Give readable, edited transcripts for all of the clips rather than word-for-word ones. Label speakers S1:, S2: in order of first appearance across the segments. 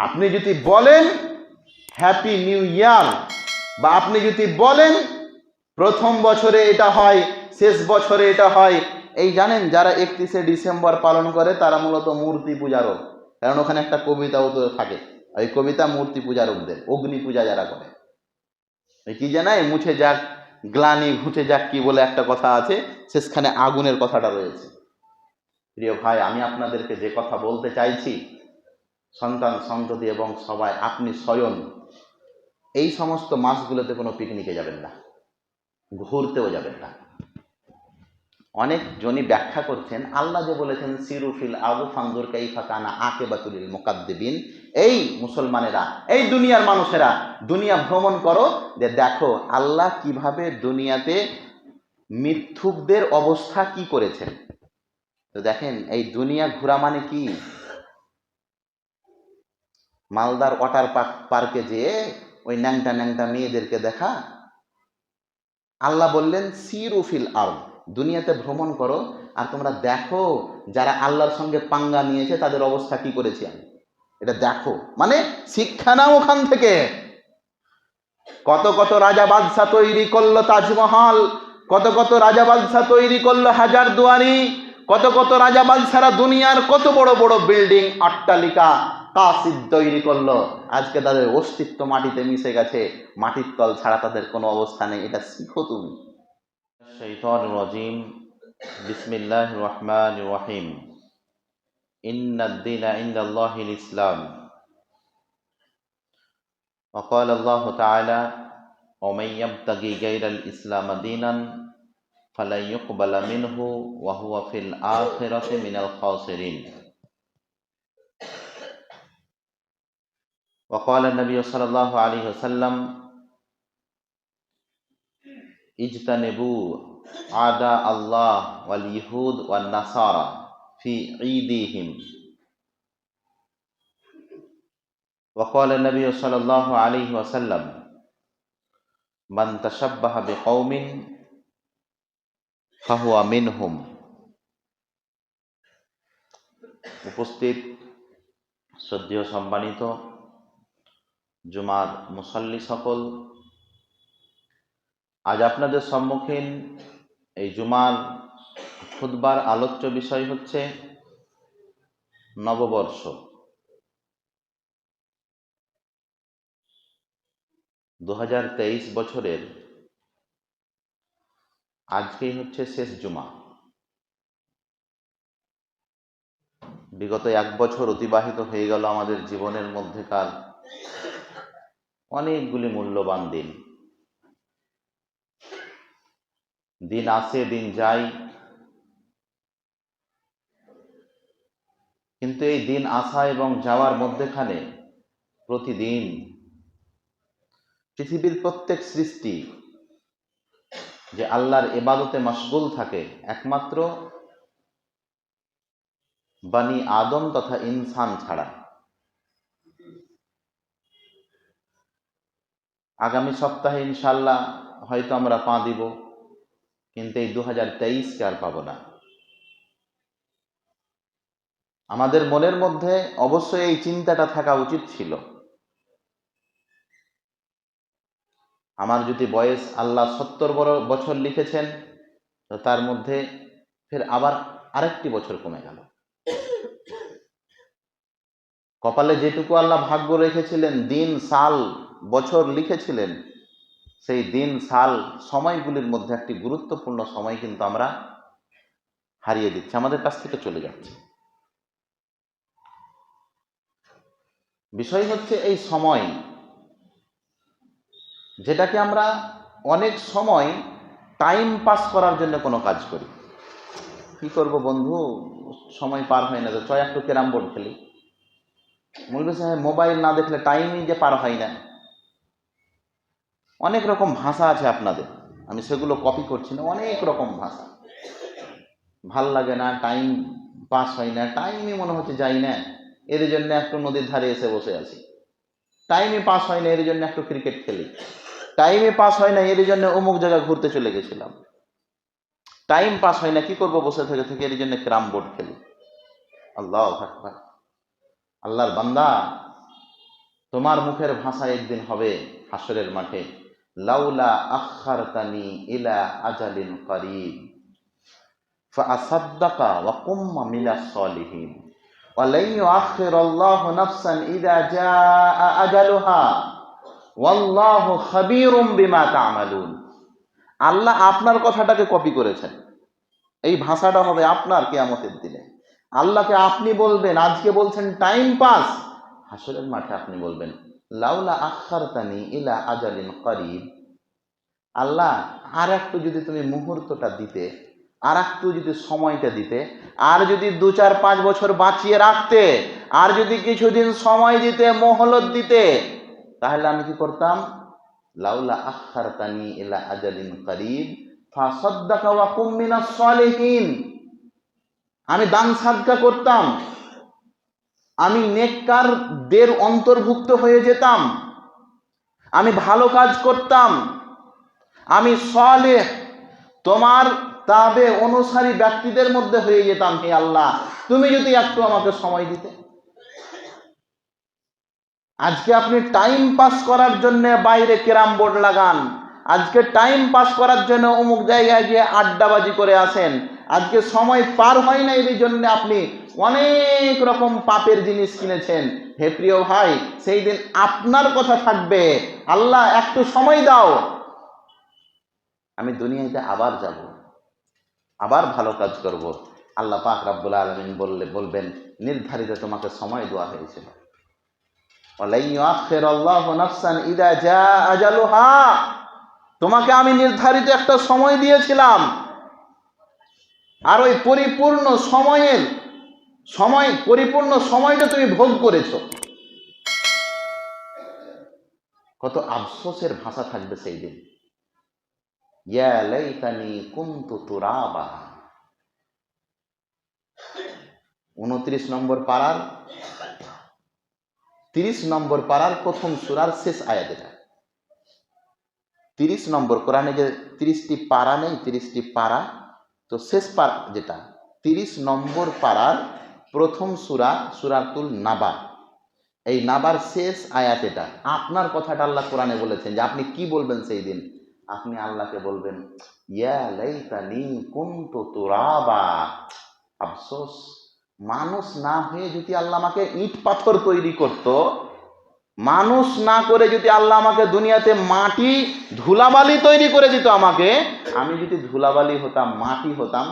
S1: আপনি যদি বলেন হ্যাপি নিউ ইয়ার, বা আপনি যদি বলেন প্রথম বছরে এটা হয়, শেষ বছরে এটা হয়, এই জানেন যারা 31শে ডিসেম্বর পালন করে তারা মূলত মূর্তি পূজারক। কারণ ওখানে একটা কবিতাও তো থাকে, ওই কবিতা মূর্তি পূজারকদের, অগ্নি পূজা যারা করে। কি জানাই, মুছে যাক গ্লানি ঘুচে যাক, কি বলে একটা কথা আছে, শেষখানে আগুনের কথাটা রয়েছে। প্রিয় ভাই, আমি আপনাদেরকে যে কথা বলতে চাইছি, সন্তান সন্ততি এবং সবাই, আপনি স্বয়ং এই সমস্ত মাসগুলোতে কোনো পিকনিকে যাবেন না, ঘুরতেও যাবেন না। অনেক জনই ব্যাখ্যা করছেন, আল্লাহ যে বলেছেন সিরুফিল আবু ফানজুর কাইফা কানা আকিবাতুল মুকাদ্দিবিন, এই মুসলমানেরা, এই দুনিয়ার মানুষেরা দুনিয়া ভ্রমণ করো, যে দেখো আল্লাহ কিভাবে দুনিয়াতে মিথ্যুকদের অবস্থা কি করেছেন। তো দেখেন, এই দুনিয়া ঘোরা মানে কি, মালদার ওয়াটার পার্কে যেয়ে ওই ন্যাংটা ন্যাংটা মেয়েদেরকে দেখা। আল্লাহ বললেন সিরুফিল আরদ, দুনিয়াতে ভ্রমণ করো আর তোমরা দেখো যারা আল্লাহর সঙ্গে পাঙ্গা নিয়েছে তাদের অবস্থা কি করেছি আমি, এটা দেখো। মানে শিক্ষা নাও ওখান থেকে। কত কত রাজা বাদশাহ তৈরি করলো তাজমহল, কত কত রাজা বাদশাহ তৈরি করলো হাজার দুয়ারি, কত কত রাজা বাদশারা দুনিয়ার কত বড় বড় বিল্ডিং অট্টালিকা কাসিদ তৈরি করলো। আজকে তাদের অস্তিত্ব মাটিতে মিশে গেছে, মাটির তল ছাড়া তাদের কোনো অবস্থা নেই। এটা শিখো তুমি। শাইতানির রাজিম, বিসমিল্লাহির রহমানির রহিম। ইন্নাদ দীনা ইনদাল্লাহিল ইসলাম। وقال الله تعالى ومن يبتغي غير الإسلام دينا فلن يقبل منه وهو في الآخرة من الخاسرين. وقال النبي صلى الله عليه وسلم اجتنبوا أعداء الله واليهود والنصارى في عيدهم. وقال النبي صلى الله عليه وسلم من تشبه بقوم فهو منهم. উপস্থিত শ্রদ্ধেয় সম্মানিত জুমার মুসল্লি সকল, আজ আপনাদের সম্মুখীন এই জুমার খুতবার আলোচ্য বিষয় হচ্ছে নববর্ষ। 2023 বছরের আজকেই হচ্ছে শেষ জুমা। বিগত 1 বছর অতিবাহিত হয়ে গেল আমাদের জীবনের মধ্যেকার অনেকগুলি মূল্যবান দিন। দিন আসে দিন যায়, কিন্তু এই দিন আসা এবং যাওয়ার মধ্যেখানে প্রতিদিন পৃথিবীর প্রত্যেক সৃষ্টি যে আল্লাহর ইবাদতে মশগুল থাকে, একমাত্র বানি আদম তথা ইনসান ছাড়া। আগামী সপ্তাহে ইনশাল্লাহ হয়তো আমরা পা দিব, কিন্তু এই 2023কে আর পাবো না। আমাদের মনের মধ্যে অবশ্যই এই চিন্তাটা থাকা উচিত ছিল, আমার যদি বয়স আল্লাহ 70 বছর লিখেছেন, তো তার মধ্যে ফের আবার আরেকটি বছর কমে গেল। কপালে যেটুকু আল্লাহ ভাগ্য রেখেছিলেন, দিন সাল বছর লিখেছিলেন, সেই দিন সাল সময়গুলির মধ্যে একটি গুরুত্বপূর্ণ সময় কিন্তু আমরা হারিয়ে দিচ্ছি, আমাদের কাছ থেকে চলে যাচ্ছে। বিষয় হচ্ছে এই সময়, যেটাকে আমরা অনেক সময় টাইম পাস করার জন্য কোনো কাজ করি। কি করব বন্ধু, সময় পার হয় না, তো চয় একটু ক্যারাম বোর্ড খেলি। মৌলভী সাহেব, মোবাইল না দেখলে টাইমই যে পার হয় না। অনেক রকম ভাষা আছে আপনাদের, আমি সেগুলো কপি করছি না। অনেক রকম ভাষা, ভাল লাগে না, টাইম পাস হয় না, টাইমই মনে হচ্ছে যাই না, এর জন্য একটু নদীর ধারে এসে বসে আছি। টাইমে পাস হয় না, এর জন্য একটু ক্রিকেট খেলি। টাইমে পাস হয় না, এর জন্য অমুক জায়গায় ঘুরতে চলে গেছিলাম। টাইম পাস হয় না, কি করব বসে থেকে থেকে, এর জন্য ক্যারাম বোর্ড খেলি। আল্লাহু আকবার। আল্লাহর বান্দা, তোমার মুখের ভাষা একদিন হবে হাসরের মাঠে, লাউলা আখারতানি ইলা আজালিন করিব ফাআসাদ্দাকা ওয়া কুম্মা মিনাস সলিহিন ওয়া লা ইউআখিরুল্লাহু নাফসান ইযা জাআ আজালুহা ওয়াল্লাহু খাবীরুম বিমা তা'মালুন। আল্লাহ আপনার কথাটাকে কপি করেছেন, এই ভাষাটা হবে আপনার কিয়ামতের দিনে। আল্লাহকে আপনি বলবেন, আজকে বলছেন টাইম পাস, হাসরের মাঠে আপনি বলবেন লাউলা আখারতানি ইলা আজালিন করিব, আল্লাহ আর একটু যদি তুমি মুহূর্তটা দিতে, আর একটু যদি সময়টা দিতে, আর যদি 2-4-5 বছর বাঁচিয়ে রাখতে, আর যদি কিছুদিন সময় দিতে, মোহলত দিতে, তাহলে আমি কি করতাম? লাউলা আখারতানি ইলা আজালিন করিব ফাসাদ্দাকা ওয়া কুম মিনাস সলিহিন, আমি দান সাদকা করতাম, আমি নেককারদের অন্তর্ভুক্ত হয়ে যেতাম, আমি ভালো কাজ করতাম, আমি সালেহ তোমার তাবে অনুসারী ব্যক্তিদের মধ্যে হয়ে যেতাম। হে আল্লাহ, তুমি যদি একটু আমাকে সময় দিতে। আজকে আপনি টাইম পাস করার জন্য বাইরে ক্যারাম বোর্ড লাগান, আজকে টাইম পাস করার জন্য অমুক জায়গায় গিয়ে আড্ডাবাজি করে আসেন, আজকে সময় পার হয় না, এই জন্য আপনি অনেক রকম পাপের জিনিস কিনেছেন। হে প্রিয় ভাই, সেই দিন আপনার কথা থাকবে, আল্লাহ একটু সময় দাও, আমি দুনিয়াতে আবার যাব, আবার ভালো কাজ করব। আল্লাহ পাক রব্বুল আলামিন বলবেন নির্ধারিত তোমাকে সময় দেওয়া হয়েছিল, তোমাকে আমি নির্ধারিত একটা সময় দিয়েছিলাম, আর ওই পরিপূর্ণ সময়টা তুমি ভোগ করেছো। কত আফসোসের ভাষা থাকবে সেই দিন, ইয়া লাইতানি কুনতু তুরাবা। 29 নম্বর পারার 30 নম্বর পারার প্রথম সূরার শেষ আয়াত এটা। 30 নম্বর, কোরআনে যে 30টি পারা নেই, 30টি পারা, তো শেষ পারা যেটা 30 নম্বর পারার প্রথম সূরা, সূরাতুল নাবা, এই নাবার শেষ আয়াত এটা। আপনার কথাটা আল্লাহ কোরআনে বলেছেন যে আপনি কি বলবেন সেই দিন? আপনি আল্লাহকে বলবেন ইয়া লাইতানি কুনতু তুরাবা, আফসোস, মানুষ না হয়ে যদি আল্লাহ আমাকে ইট পাথর তৈরি করত, মানুষ না করে যদি আল্লাহ আমাকে দুনিয়াতে মাটি ধুলাবালি তৈরি করে দিত আমাকে, আমি যদি ধুলাবালি হতাম, মাটি হতাম,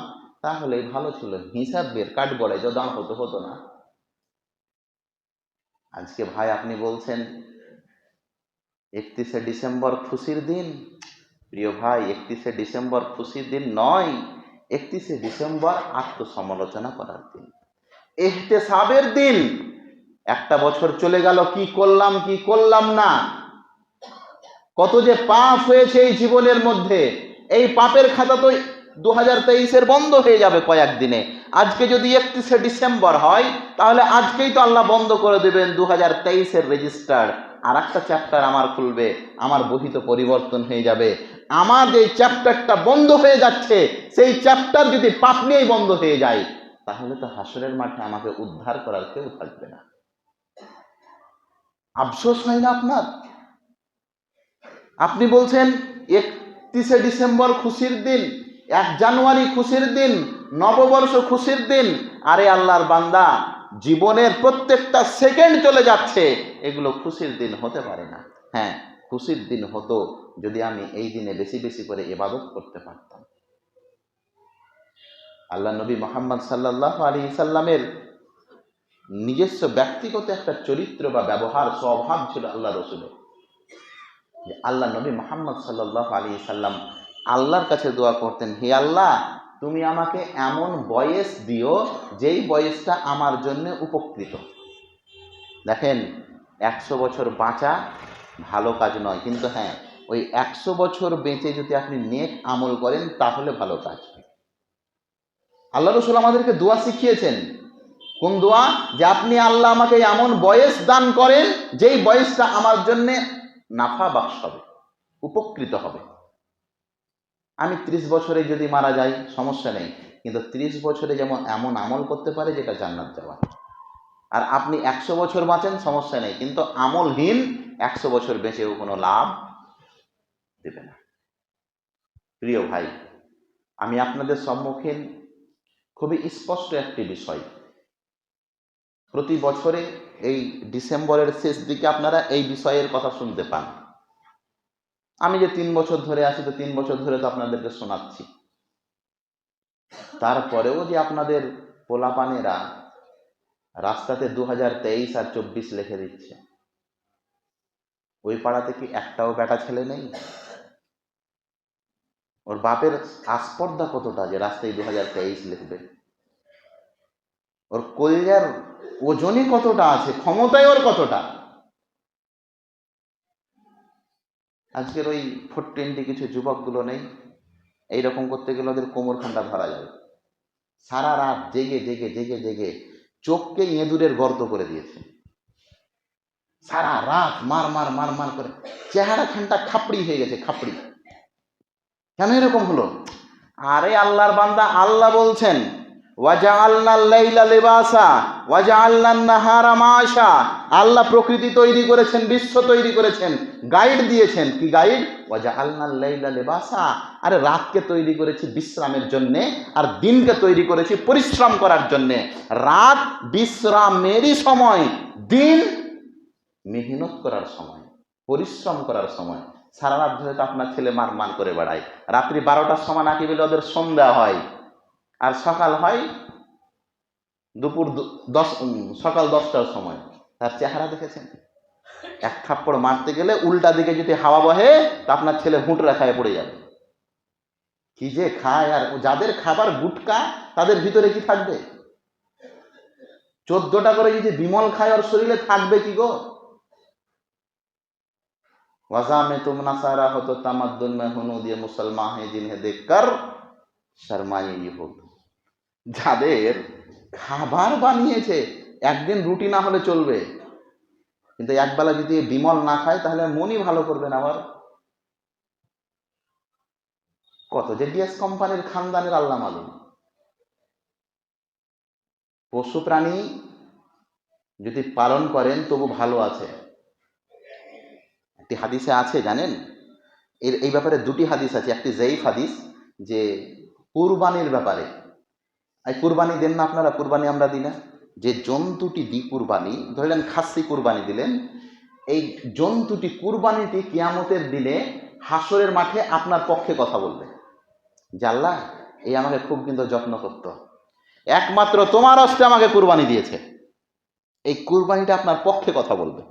S1: তাহলে ভালো ছিল, হিসাব বের কাট বড়াই দাম হতো না। আজকে ভাই আপনি বলছেন 31শে ডিসেম্বর খুশির দিন। প্রিয় ভাই, 31শে ডিসেম্বর খুশির দিন নয়, 31শে ডিসেম্বর আত্মসমালোচনা করার দিন, ইহতেসাবের দিন। একটা বছর চলে গেল, কি করলাম কি করলাম না, কত যে পাপ হয়েছে এই জীবনের মধ্যে। এই পাপের খাতা তো 2023-এর বন্ধ হয়ে যাবে কয়েকদিনে। আজকে যদি 31শে ডিসেম্বর হয়, তাহলে আজকেই তো আল্লাহ বন্ধ করে দেবেন 2023-এর রেজিস্টার, আর একটা চ্যাপ্টার আমার খুলবে, আমার বহি তো পরিবর্তন হয়ে যাবে। আমার যে চ্যাপ্টারটা বন্ধ হয়ে যাচ্ছে, সেই চ্যাপ্টার যদি পাপ নিয়েই বন্ধ হয়ে যায়, তাহলে তো হাসরের মাঠে আমাকে উদ্ধার করার কেউ থাকবে না। আফসোস হয় না আপনার? আপনি বলছেন 31শে ডিসেম্বর খুশির দিন, 1 জানুয়ারি খুশির দিন, নববর্ষ খুশির দিন। আরে আল্লাহর বান্দা, জীবনের প্রত্যেকটা সেকেন্ড চলে যাচ্ছে, এগুলো খুশির দিন হতে পারে না। হ্যাঁ, খুশির দিন হতো যদি আমি এই দিনে বেশি বেশি করে ইবাদত করতে পারতাম। আল্লাহ নবী মুহাম্মদ সাল্লাল্লাহু আলাইহি সাল্লামের নিজস্ব ব্যক্তিগত একটা চরিত্র বা ব্যবহার, স্বভাব ছিল আল্লাহ রসুলের। আল্লাহ নবী মুহাম্মদ সাল্লাল্লাহু আলাইহি সাল্লাম আল্লাহর কাছে দোয়া করতেন, হে আল্লাহ, তুমি আমাকে এমন বয়স দিও যেই বয়সটা আমার জন্য উপকৃত। দেখেন, 100 বছর বাঁচা ভালো কাজ নয়, কিন্তু হ্যাঁ, ওই 100 বছর বেঁচে যদি আপনি নেক আমল করেন, তাহলে ভালো কাজ। আল্লাহ রসুল আমাদেরকে দোয়া শিখিয়েছেন। কোন দোয়া? যে আপনি আল্লাহ আমাকে এমন বয়স দান করেন যেই বয়সটা আমার জন্য নাফা বাক্স হবে, উপকৃত হবে। আমি 30 বছরে যদি মারা যাই সমস্যা নেই, কিন্তু 30 বছরে যেমন এমন আমল করতে পারে যেটা জান্নাত যাওয়া। আর আপনি 100 বছর বাঁচেন সমস্যা নেই, কিন্তু আমলহীন 100 বছর বেঁচেও কোনো লাভ দেবে না। প্রিয় ভাই, আমি আপনাদের সম্মুখীন খুবই স্পষ্ট একটি বিষয়, প্রতি বছরে এই ডিসেম্বরের শেষ দিকে আপনারা এই বিষয়ের কথা শুনতে পান। আমি যে 3 বছর ধরে আছি, তো 3 বছর ধরে তো আপনাদেরকে শোনাচ্ছি। তারপরেও যে আপনাদের পোলাপানেরা রাস্তাতে 2023 আর 24 লিখে দিচ্ছে, ওই পাড়াতে কি একটাও বেটা ছেলে নেই? ওর বাপের আস্পর্ধা কতটা যে রাস্তায় 2023 লিখবে? ওর কলজার ওজনই কতটা আছে, ক্ষমতায় ওর কতটা? আজকের ওই 420 কিছু যুবকগুলো নেই, এইরকম করতে গেলে ওদের কোমরখানটা ধরা যাবে। সারা রাত জেগে জেগে জেগে জেগে চোখকে ইঁদুরের গর্ত করে দিয়েছে। সারা রাত মার মার মার মার করে চেহারা খানটা খাপড়ি হয়ে গেছে, খাপড়ি। কেন এরকম হলো? আরে আল্লাহর বান্দা, আল্লাহ বলছেন ওয়াজআলনাল লাইলা লিবাসা ওয়াজআলনান নাহারা মাশা। আল্লাহ প্রকৃতি তৈরি করেছেন, বিশ্ব তৈরি করেছেন, গাইড দিয়েছেন। কি গাইড? ওয়াজআলনাল লাইলা লিবাসা। আরে রাতকে তৈরি করেছি বিশ্রামের জন্য, আর দিনকে তৈরি করেছি পরিশ্রম করার জন্য। রাত বিশ্রামেরই সময়, দিন মেহনত করার সময়, পরিশ্রম করার সময়। সারা রাত ধরে তো আপনার ছেলে মার মান করে বেড়ায়। রাত্রি 12টার সময় নাকি বলে ওদের সন্ধ্যা হয়, আর সকাল হয় দুপুর সকাল 10টার সময়। তার চেহারা দেখেছেন? এক থাপ্পড় মারতে গেলে উল্টা দিকে যদি হাওয়া বহে, তা আপনার ছেলে হুঁটরা খায় পড়ে যাবে। কি যে খায়! আর যাদের খাবার গুটকা, তাদের ভিতরে কি থাকবে? 14টা করে যদি বিমল খায়, ওর শরীরে থাকবে কি গো? वज़ा में तुम नसारा हो तो तमद्दुन में हुनूद ये मुसलमान है जिन्हें देखकर शर्माए यहूद। যাদের খাবার বানিয়েছে, একদিন রুটি না হলে চলবে, কিন্তু একবেলা যদি বিমল না খায় তাহলে মনই ভালো করবে না। আবার কত যে ডিএস কোম্পানির খানদানের আল্লাহ মালুম। পশু প্রাণী যদি পালন করেন তবু ভালো আছে। একটি হাদিসে আছে জানেন, এই ব্যাপারে দুটি হাদিস আছে। একটি জয়ীফ হাদিস, যে কুরবানির ব্যাপারে। এই কুরবানি দেন না আপনারা? কুরবানি আমরা দিই না? যে জন্তুটি দি কুরবানি, ধরলেন খাসি কুরবানি দিলেন, এই জন্তুটি কুরবানিটি কিয়ামতের দিনে হাসরের মাঠে আপনার পক্ষে কথা বলবে যে আল্লাহ, এই আমাকে খুব কিন্তু যত্ন করত, একমাত্র তোমার হস্তে আমাকে কুরবানি দিয়েছে। এই কুরবানিটা আপনার পক্ষে কথা বলবে।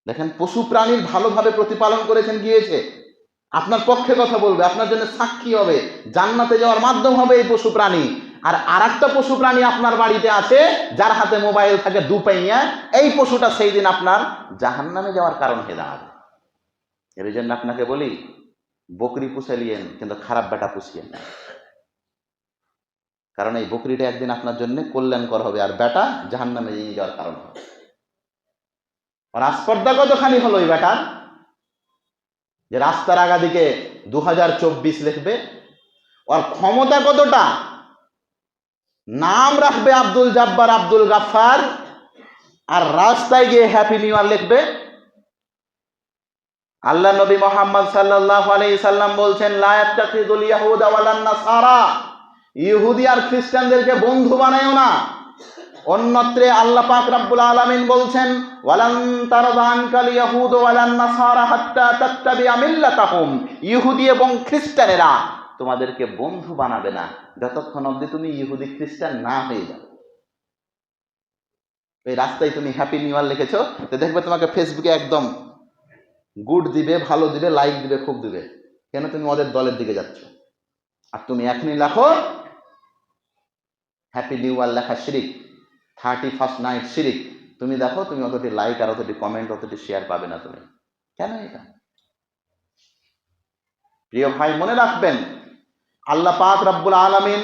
S1: দেখেন, পশু প্রাণীর ভালোভাবে প্রতিপালন করেছেন, গিয়েছে, আপনার পক্ষে কথা বলবে, আপনার জন্য সাক্ষী হবে, জান্নাতে যাওয়ার মাধ্যম হবে এই পশু প্রাণী। আর আরেকটা পশু প্রাণী আপনার বাড়িতে আছে, যার হাতে মোবাইল থাকে দুপাইয়া, এই পশুটা সেই দিন আপনার জাহান্নামে যাওয়ার কারণ হয়ে দাঁড়াবে। এর জন্য আপনাকে বলি, বকরি পুষালিয়েন, কিন্তু খারাপ বেটা পুষিয়েন না। কারণ এই বকরিটা একদিন আপনার জন্য কল্যাণকর হবে, আর বেটা জাহান্নামে নিয়ে যাওয়ার কারণ হবে। আর আস্পর্ধা কতখানি হলো ওই বেটার, যে রাস্তার আগা দিকে 2024 লিখবে। আর ক্ষমতা কতটা! নাম রাখবে আব্দুল জব্বার, আব্দুল গাফফার, আর রাস্তায় গিয়ে হ্যাপি নিউ ইয়ার লিখবে। আল্লাহ নবী মুহাম্মদ সাল্লাল্লাহু আলাইহি সাল্লাম বলছেন, লা ইয়াত্তাখিযুল ইয়াহুদা ওয়ালান নাসারা। ইহুদি আর খ্রিস্টানদেরকে বন্ধু বানায়ও না। অন্যত্রে আল্লাহ পাক রব্বুল আলামিন বলছেন, ওয়ালান তারদা আনকাল ইয়াহুদ ওয়ালান নাসারা হাত্তা তাত্তাবিআ মিল্লাতাহুম। ইহুদি এবং খ্রিস্টানেরা তোমাদেরকে বন্ধু বানাবে না যতক্ষণ অবধি তুমি ইহুদি খ্রিস্টান না হয়ে যাও। এই রাস্তায় তুমি হ্যাপি নিউ ইয়ার লিখেছো, তো দেখবে তোমাকে ফেসবুকে একদম গুড দিবে, ভালো দিবে, লাইক দিবে, খুব দিবে। কেন? তুমি ওদের দলের দিকে যাচ্ছ। আর তুমি এখনই লেখো হ্যাপি নিউ ইয়ার লেখা শিরিক, 31st নাইট শিরিক। তুমি দেখো, তুমি অতটি লাইক আর অতটি কমেন্ট, অতটি শেয়ার পাবে না তুমি। কেন এটা? প্রিয় ভাই, মনে রাখবেন, আল্লাহ পাক রব্বুল আলামিন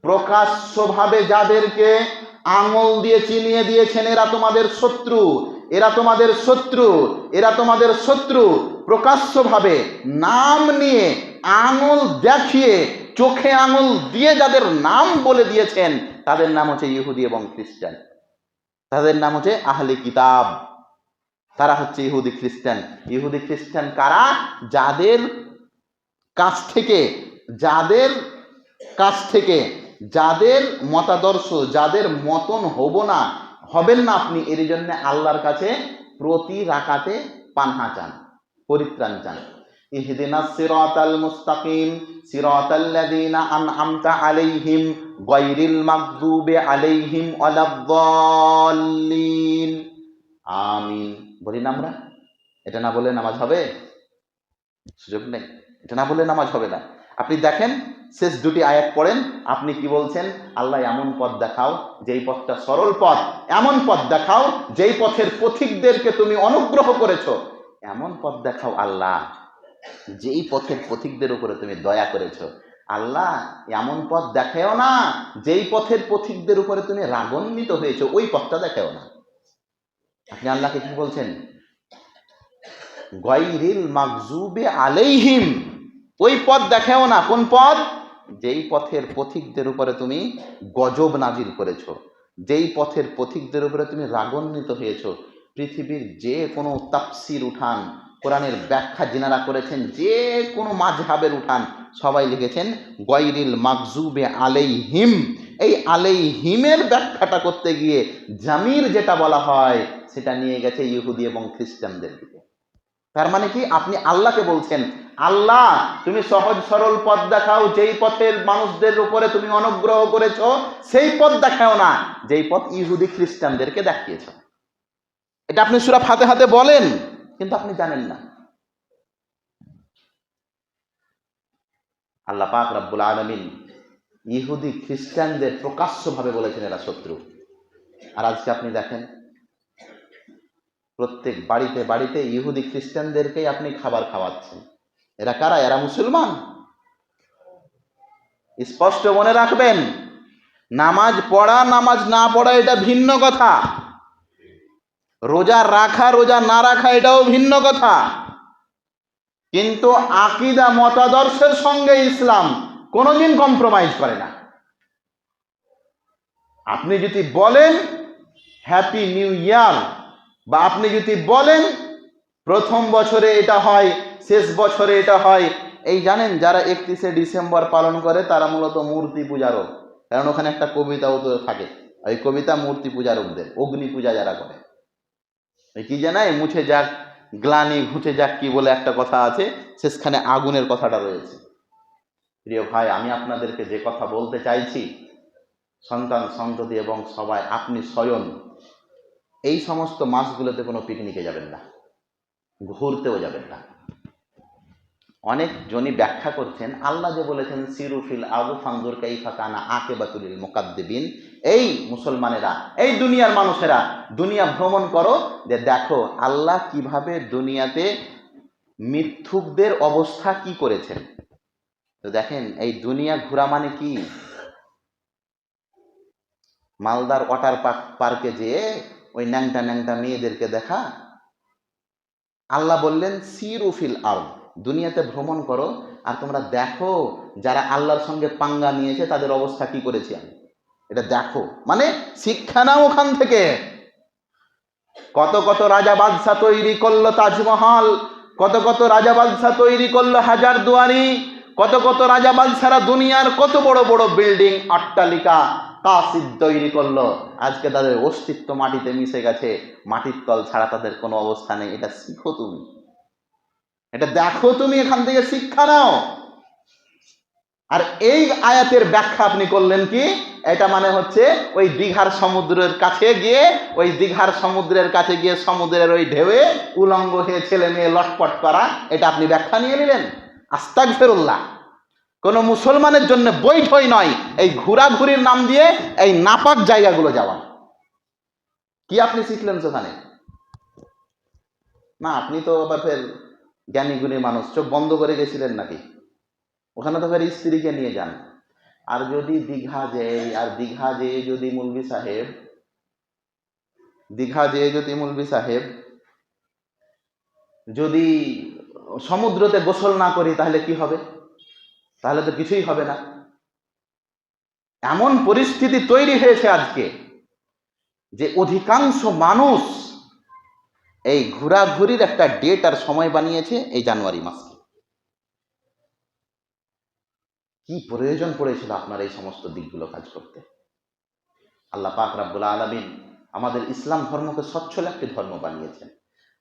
S1: প্রকাশ্যভাবে যাদেরকে আঙুল দিয়ে চিনিয়ে দিয়েছেন, এরা তোমাদের শত্রু, এরা তোমাদের শত্রু, এরা তোমাদের শত্রু, প্রকাশ্যভাবে নাম নিয়ে আঙুল দেখিয়ে চোখে আঙুল দিয়ে যাদের নাম বলে দিয়েছেন, তাদের নাম হচ্ছে ইহুদি এবং খ্রিস্টান। তাদের নাম হচ্ছে আহলে কিতাব। তারা হচ্ছে ইহুদি খ্রিস্টান। ইহুদি খ্রিস্টান কারা? যাদের কাছ থেকে যাদের কাছ থেকে যাদের মতাদর্শ, যাদের মতন হবেন না আপনি, এর জন্য আল্লাহর কাছে প্রতি রাকাতে পানহা চান, পরিত্রাণ চান। ইহদিনাস সিরাতাল মুস্তাকিম সিরাতাল্লাযীনা আনআমতা আলাইহিম গায়রিল মাগদুবি আলাইহিম ওয়ালাদ-দাল্লিন। আমিন বলি না আমরা? এটা না বলে নামাজ হবে? সুযোগ নেই, এটা না বলে নামাজ হবে না। আপনি দেখেন শেষ দুটি আয়াত পড়েন, আপনি কি বলছেন? আল্লাহ এমন পথ দেখাও যেই পথটা সরল পথ, এমন পথ দেখাও যেই পথের পথিকদেরকে তুমি অনুগ্রহ করেছো, এমন পথ দেখাও আল্লাহ যেই পথের পথিকদের উপরে তুমি দয়া করেছো। আল্লাহ এমন পথ দেখাও না যেই পথের পথিকদের উপরে তুমি রাগান্বিত হয়েছো, ওই পথটা দেখাও না। আপনি আল্লাহকে কি বলছেন? গায়রিল মাগজুবি আলাইহিম, ওই পথ দেখাও না। কোন পথ? যেই পথের পথিকদের উপরে তুমি গজব নাজিল করেছো, যেই পথের পথিকদের উপরে তুমি রাগান্বিত হয়েছো। পৃথিবীর যে কোনো তাফসির উঠান, কোরআনের ব্যাখ্যা যিনারা করেছেন, যে কোনো মাযহাবের উঠান, সবাই লিখেছেন গায়রিল মাগজুবি আলাইহিম। এই আলাইহিমের ব্যাখ্যাটা করতে গিয়ে জামির যেটা বলা হয় সেটা নিয়ে গেছে ইহুদি এবং খ্রিস্টানদের দিকে। তার মানে কি? আপনি আল্লাহকে বলছেন, আল্লাহ তুমি সহজ সরল পথ দেখাও, যেই পথের মানুষদের উপরে তুমি অনুগ্রহ করেছো, সেই পথ দেখাও না যেই পথ ইহুদি খ্রিস্টানদেরকে দেখিয়েছ। এটা আপনি সূরা ফাতিহাতে বলেন, কিন্তু আপনি জানেন না। আল্লাহ পাক রব্বুল আলামিন ইহুদি খ্রিস্টানদের প্রকাশ্যভাবে বলেছেন এরা শত্রু। আর আজকে আপনি দেখেন প্রত্যেক বাড়িতে বাড়িতে ইহুদি খ্রিস্টানদেরকেই আপনি খাবার খাওয়াচ্ছেন। এরা কারা? এরা মুসলমান। স্পষ্ট মনে রাখবেন, নামাজ পড়া নামাজ না পড়া এটা ভিন্ন কথা, রোজা রাখা রোজা না রাখা এটাও ভিন্ন কথা, কিন্তু আকীদা মতাদর্শের সঙ্গে ইসলাম কোনোদিন কম্প্রোমাইজ করে না। আপনি যদি বলেন হ্যাপি নিউ ইয়ার, বা আপনি যদি বলেন প্রথম বছরে এটা হয় শেষ বছরে এটা হয়, এই জানেন যারা 31শে ডিসেম্বর পালন করে তারা মূলত মূর্তি পূজারক। কারণ ওখানে একটা কবিতাও তো থাকে, ওই কবিতা মূর্তি পূজারকদের, অগ্নি পূজা যারা করে। কি জানাই, মুছে যাক গ্লানি ঘুচে যাক, কি বলে একটা কথা আছে, শেষখানে আগুনের কথাটা রয়েছে। প্রিয় ভাই, আমি আপনাদেরকে যে কথা বলতে চাইছি, সন্তান সন্ততি এবং সবাই, আপনি স্বয়ং এই সমস্ত মাসগুলোতে কোনো পিকনিকে যাবেন না, ঘুরতেও যাবেন না। অনেক জনই ব্যাখ্যা করছেন আল্লাহ যে বলেছেন সিরুফিল আবু ফানজুর কাইফা কানা আকিবাতুল মুকাদ্দিবিন, এই মুসলমানেরা, এই দুনিয়ার মানুষেরা দুনিয়া ভ্রমণ করো, যে দেখো আল্লাহ কিভাবে দুনিয়াতে মিথ্যুকদের অবস্থা কি করেছেন। তো দেখেন এই দুনিয়া ঘোরা মানে কি? মালদার ওয়াটার পার্কে যেয়ে ওই ন্যাংটা ন্যাংটা মেয়েদেরকে দেখা? আল্লাহ বললেন সিরুফিল আরদ, দুনিয়াতে ভ্রমণ করো আর তোমরা দেখো যারা আল্লাহর সঙ্গে পাঙ্গা নিয়েছে তাদের অবস্থা কি করেছি আমি, এটা দেখো। মানে শিক্ষা নাও ওখান থেকে। কত কত রাজা বাদশাহ তৈরি করলো তাজমহল, কত কত রাজা বাদশাহ তৈরি করলো হাজার দুয়ারি, কত কত রাজা বাদশারা দুনিয়ার কত বড় বড় বিল্ডিং অট্টালিকা কাসিদ তৈরি করলো। আজকে তাদের অস্তিত্ব মাটিতে মিশে গেছে, মাটির তল ছাড়া তাদের কোনো অবস্থা নেই। এটা শিখো তুমি, এটা দেখো তুমি, এখান থেকে শিক্ষা নাও। আর এই আয়াতের ব্যাখ্যা আপনি করলেন কি? এটা মানে হচ্ছে ওই দীঘার সমুদ্রের কাছে গিয়ে, ওই দীঘার সমুদ্রের কাছে গিয়ে সমুদ্রের ওই ঢেউয়ে উলঙ্গ হয়ে ছেলে মেয়ে লটপট করা, এটা আপনি ব্যাখ্যা নিয়ে নিলেন। আস্তাগফিরুল্লাহ। কোন মুসলমানের জন্য বৈধই নয় এই ঘোরাঘুরির নাম দিয়ে এই নাপাক জায়গাগুলো যাওয়া। কি আপনি শিখলেন সেখানে? না, আপনি তো আবার ফের জ্ঞানী গুণী মানুষ, চোখ বন্ধ করে গেছিলেন নাকি? ওখানে তো ফের স্ত্রীকে নিয়ে যান। আর যদি দীঘা যেয়ে, আর দীঘা যেয়ে যদি মৌলভী সাহেব যদি সমুদ্রতে গোসল না করি তাহলে কি হবে? তাহলে তো কিছুই হবে না। এমন পরিস্থিতি তৈরি হয়েছে আজকে, যে অধিকাংশ মানুষ এই ঘোরাঘুরির একটা ডেট আর সময় বানিয়েছে এই জানুয়ারি মাসকে। কি প্রয়োজন পড়েছিল আপনার এই সমস্ত দিকগুলো কাজ করতে? আল্লাহ পাক রব্বুল আলামিন আমাদের ইসলাম ধর্মকে সচ্ছল একটি ধর্ম বানিয়েছেন।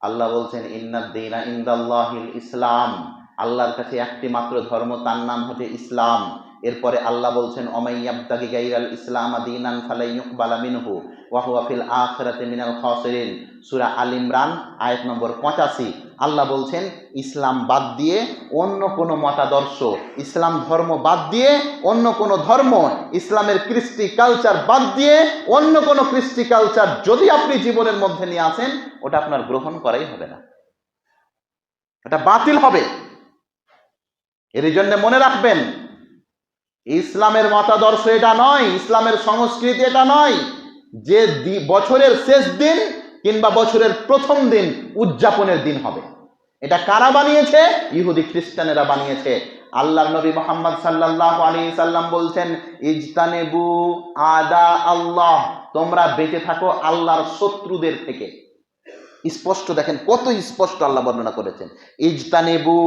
S1: আল্লাহ বলছেন ইন্নাদ দীনা ইনদাল্লাহিল ইসলাম, আল্লাহর কাছে একটি মাত্র ধর্ম, তার নাম হচ্ছে ইসলাম। এরপরে আল্লাহ বলছেন অমাইয়াবতাগি গায়রাল ইসলাম দীনান ফালাই ইউকবালা মিনহু ওয়া হুয়া ফিল আখিরাতি মিনাল খাসিরিন। সূরা আল ইমরান আয়াত নম্বর 85। আল্লাহ বলছেন ইসলাম বাদ দিয়ে অন্য কোনো মতাদর্শ, ইসলাম ধর্ম বাদ দিয়ে অন্য কোনো ধর্ম, ইসলামের কৃষ্টি কালচার বাদ দিয়ে অন্য কোনো কৃষ্টি কালচার যদি আপনি জীবনের মধ্যে নিয়ে আসেন, ওটা আপনার গ্রহণ করাই হবে না, এটা বাতিল হবে। এর জন্য মনে রাখবেন, ইসলামের মতাদর্শ এটা নয়, ইসলামের সংস্কৃতি এটা নয় যে বছরের শেষ দিন কিংবা বছরের প্রথম দিন উদযাপনের দিন হবে। এটা কারা বানিয়েছে? ইহুদি খ্রিস্টানেরা বানিয়েছে। আল্লাহর নবী মুহাম্মদ সাল্লাল্লাহু আলাইহি সাল্লাম বলছেন ইজতানিবু আদা আল্লাহ, তোমরা বেঁচে থাকো আল্লাহর শত্রুদের থেকে। স্পষ্ট দেখেন কত স্পষ্ট আল্লাহ বর্ণনা করেছেন, ইজতানিবু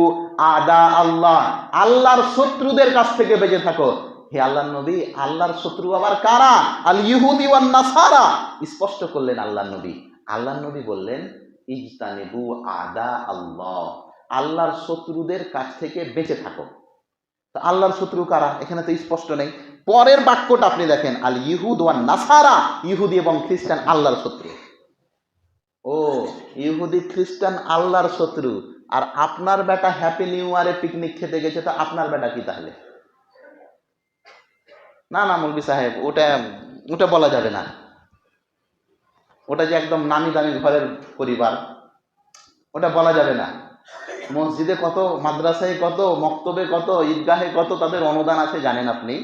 S1: আদা আল্লাহ, আল্লাহর শত্রুদের কাছ থেকে বেঁচে থাকো। হে আল্লাহর নবী, আল্লাহর শত্রু আবার কারা? আল ইহুদি ওয়ান নাসারা। স্পষ্ট করলেন আল্লাহর নবী। আল্লাহর নবী বললেন ইজতানিবু আদা আল্লাহ, আল্লাহর শত্রুদের কাছ থেকে বেঁচে থাকো। তো আল্লাহর শত্রু কারা এখানে তো স্পষ্ট নেই। পরের বাক্যটা আপনি দেখেন, আল ইহুদ ওয়ান নাসারা, ইহুদি এবং খ্রিস্টান আল্লাহর শত্রু। ও, ইহুদি খ্রিস্টান আল্লাহর শত্রু, আর আপনার বেটা হ্যাপি নিউ ইয়ারে পিকনিক খেতে গেছে, তো আপনার বেটা কি তাহলে? না না মৌলভী সাহেব, ওটা ওটা বলা যাবে না। ওটা যে একদম নামি দামি ঘরের পরিবার, ওটা বলা যাবে না। মসজিদে কত, মাদ্রাসায় কত, মক্তবে কত, ঈদগাহে কত তাদের অনুদান আছে জানেন আপনি?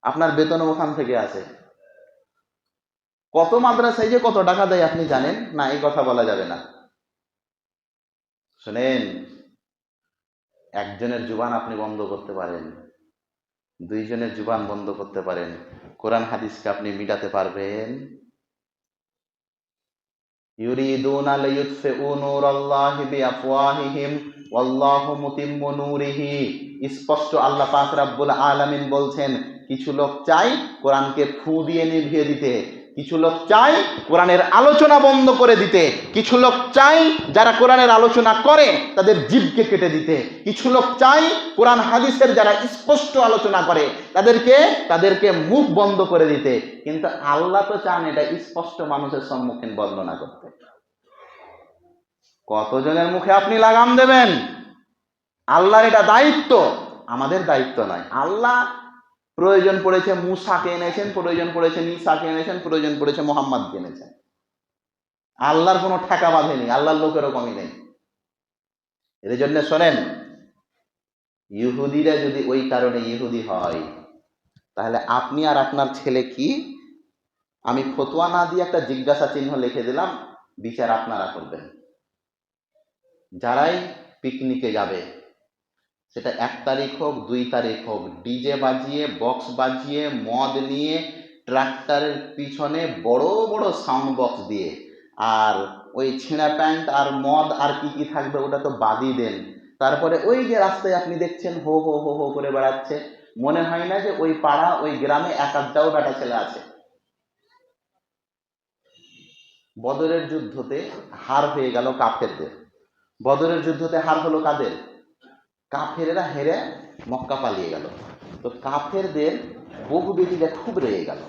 S1: আপনার বেতন ওখান থেকে আছে। কত মাদ্রাসায় যে কত টাকা দেয় আপনি জানেন না? এই কথা বলা যাবে না। শোনেন, একজনের জুবান আপনি বন্ধ করতে পারেন, দুইজনের জুবান বন্ধ করতে পারেন, কোরআন হাদিসকে আপনি মিটাতে পারবেন? ইউরিদুনা লিইউতফিউ নূরাল্লাহি বিআফওয়াহিহিম ওয়াল্লাহু মুতিম্মু নূরিহি। স্পষ্ট আল্লাহ পাক রব্বুল আলামিন বলছেন, কিছু লোক চায় কোরআনকে ফু দিয়ে নিভিয়ে দিতে, কিছু লোক চায় কোরআনের আলোচনা বন্ধ করে দিতে, কিছু লোক চায় যারা কোরআনের আলোচনা করে তাদের জিভকে কেটে দিতে, কিছু লোক চায় কোরআন হাদিসের যারা স্পষ্ট আলোচনা করে তাদেরকে মুখ বন্ধ করে দিতে। কিন্তু আল্লাহ তো চান এটা স্পষ্ট মানুষের সম্মুখীন বর্ণনা করতে। কতজনের মুখে আপনি লাগাম দেবেন? আল্লাহর এটা দায়িত্ব, আমাদের দায়িত্ব নয়। আল্লাহ প্রয়োজন পড়েছে মুসাকে এনেছেন, প্রয়োজন পড়েছে ঈসাকে এনেছেন, প্রয়োজন পড়েছে মুহাম্মদকে এনেছেন। আল্লাহর কোনো ঠেকা বাঁধেনি, আল্লাহর লোকেরও কমি নেই। এর জন্য শোনেন, ইহুদিরা যদি ওই কারণে ইহুদি হয়, তাহলে আপনি আর আপনার ছেলে কি? আমি ফতোয়া না দিয়ে একটা জিজ্ঞাসা চিহ্ন লিখে দিলাম, বিচার আপনারা করবেন। যারাই পিকনিকে যাবে, সেটা 1 তারিখ হোক 2 তারিখ হোক, ডিজে বাজিয়ে, বক্স বাজিয়ে, মদ নিয়ে, ট্রাক্টরের পিছনে বড় বড় সাউন্ড বক্স দিয়ে, আর ওই ছিঁড়া প্যান্ট আর মদ আর কি কি থাকবে ওটা তো বাদই দেন। তারপরে ওই যে রাস্তায় আপনি দেখছেন হো হো হো হো করে বেড়াচ্ছে, মনে হয় না যে ওই পাড়া ওই গ্রামে এক আধটাও বেটা ছেলে আছে। বদরের যুদ্ধতে হার হয়ে গেল কাফেরদের। বদরের যুদ্ধতে হার হলো কাদের? কাফেরেরা হেরে মক্কা পালিয়ে গেল। তো কাফেরদের বহু বেটিরা খুব রেগে গেল,